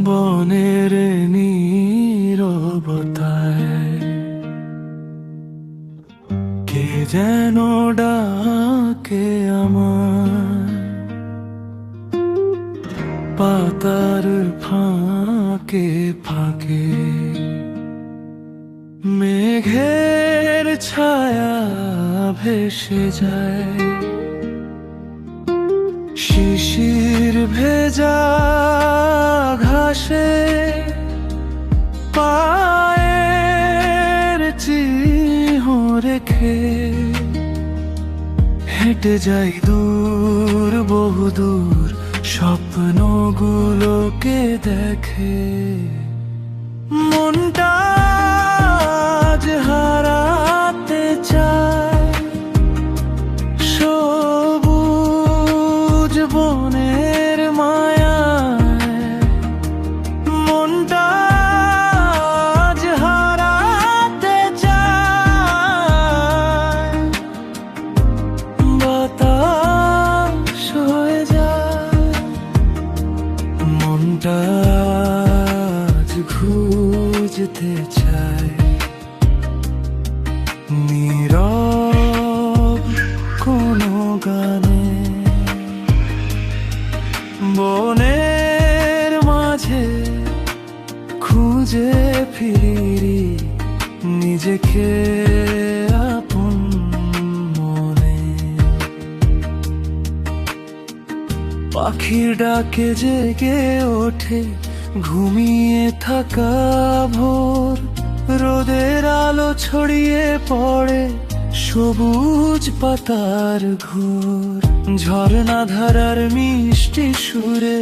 বনের নীরবতায় কে যেন ডাকে আমার, পাতার ফাঁকে ফাঁকে মেঘের ছায়া ভেসে যায়, শিশির ভেজা ঘাসে পায়ের চিহ্ন রেখে হেঁটে যাই দূর বহুদূর, স্বপ্নগুলোকে দেখে মনটা আজ হারাতে চায় সবুজ বনের মায়ায়। মনটা আজ হারাতে চায়, বাতাস হয়ে যায়। মনটা আজ খুঁজতে চায় নীরব কোনো গানে, বনের মাঝে খুঁজে ফিরি নিজেকে আপন মনে। পাখির ডাকে জেগে ওঠে ঘুমিয়ে থাকা ভোর, রোদের আলো ছড়িয়ে পড়ে সবুজ পাতার ঘোর। ঝর্ণা ধারার মিষ্টি সুরে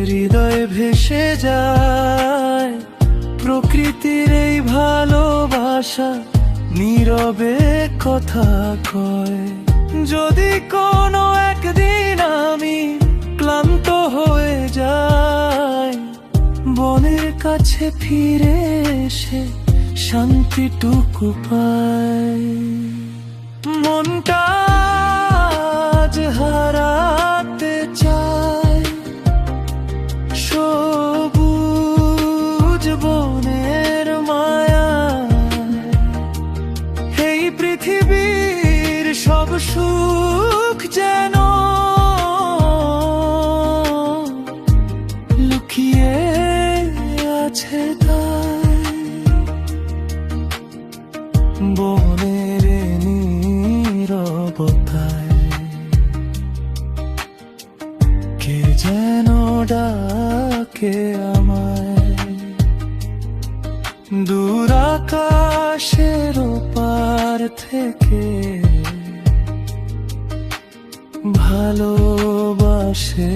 হৃদয় ভেসে যায়, প্রকৃতির এই ভালোবাসা নীরবে কথা কয়। যদি কোনো একদিন আমি ক্লান্ত হয়ে যাই, বনের কাছে ফিরে এসে শান্তিটুকু পাই। মনটা আজ হারাতে চায় সবুজ বনের মায়ায়। এই পৃথিবীর সব সুখ যেন লুকিয়ে আছে তাই বনের নীরবতায়। কে যেন ডাকে আমায় দূর আকাশের পার থেকে, ভালোবাসে